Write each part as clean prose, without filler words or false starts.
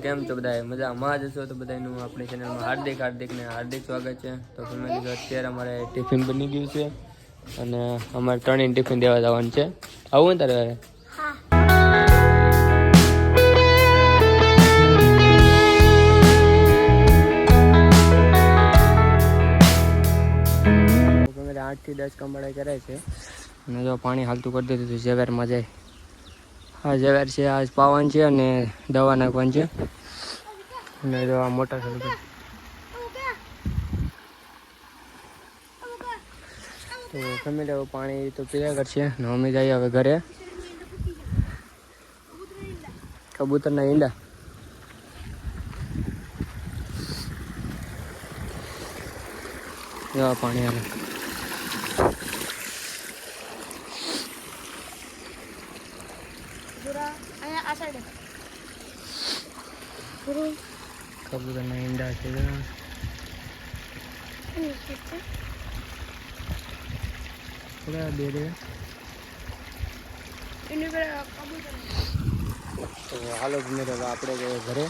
કેમ છો બધા મજામાં જ હશો તો બધાનું આપણી ચેનલમાં હાર્દિક સ્વાગત છે. તો ફેમિલી જો અત્યારે અમારે ટિફિન બની ગયું છે અને અમારે ત્રણેય ટિફિન દેવા જવાનું છે. આવું ને તારે ફેમિલી 8 થી 10 કમળાઈ કરે છે અને જો પાણી હાલતું કરી દીધું હતું ઝવેરમાં જાય. હા ઝવેર છે આજ પાવાનું છે અને દવા નાખવાની છે અને જો આ મોટા તો ફેમિલી હવે પાણી તો પીયા કરશે ને અમે જઈએ હવે ઘરે. કબૂતરના ઈંડા જો પાણી આવે કબૂતરના ઈંડા છે. તો હાલો ફેમિલી હવે આપણે જઈએ ઘરે.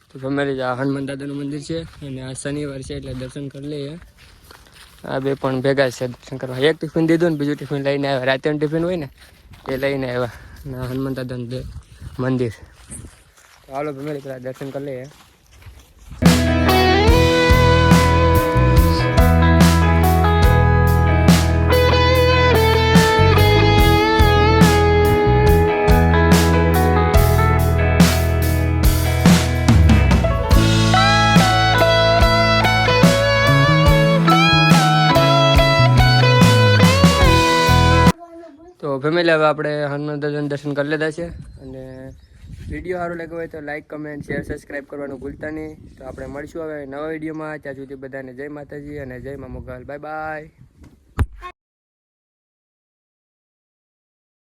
તો ફેમિલી આ હનુમાન દાદાનું મંદિર છે અને આ શનિવાર છે એટલે દર્શન કરી લઈએ. આ બે પણ ભેગા છે દર્શન કરવા. એક ટિફિન દીધું ને બીજું ટિફિન લઈને આવ્યા. રાત્રેનું ટિફિન હોય ને એ લઈને આવ્યા અને હનુમાન દાદાનું મંદિર. તો હાલો ફેમિલી પેલા દર્શન કરી લઈએ. તો ફેમિલી હવે આપણે હનુમાન દાદાના દર્શન કરી લીધા છે અને વિડીયો સારો લાગ્યો હોય તો લાઈક કમેન્ટ શેર સબસ્ક્રાઈબ કરવાનું ભૂલતા નહીં. તો આપણે મળીશું હવે નવા વિડીયોમાં. ત્યાં સુધી બધાને જય માતાજી અને જય મા મોગલ. Bye bye.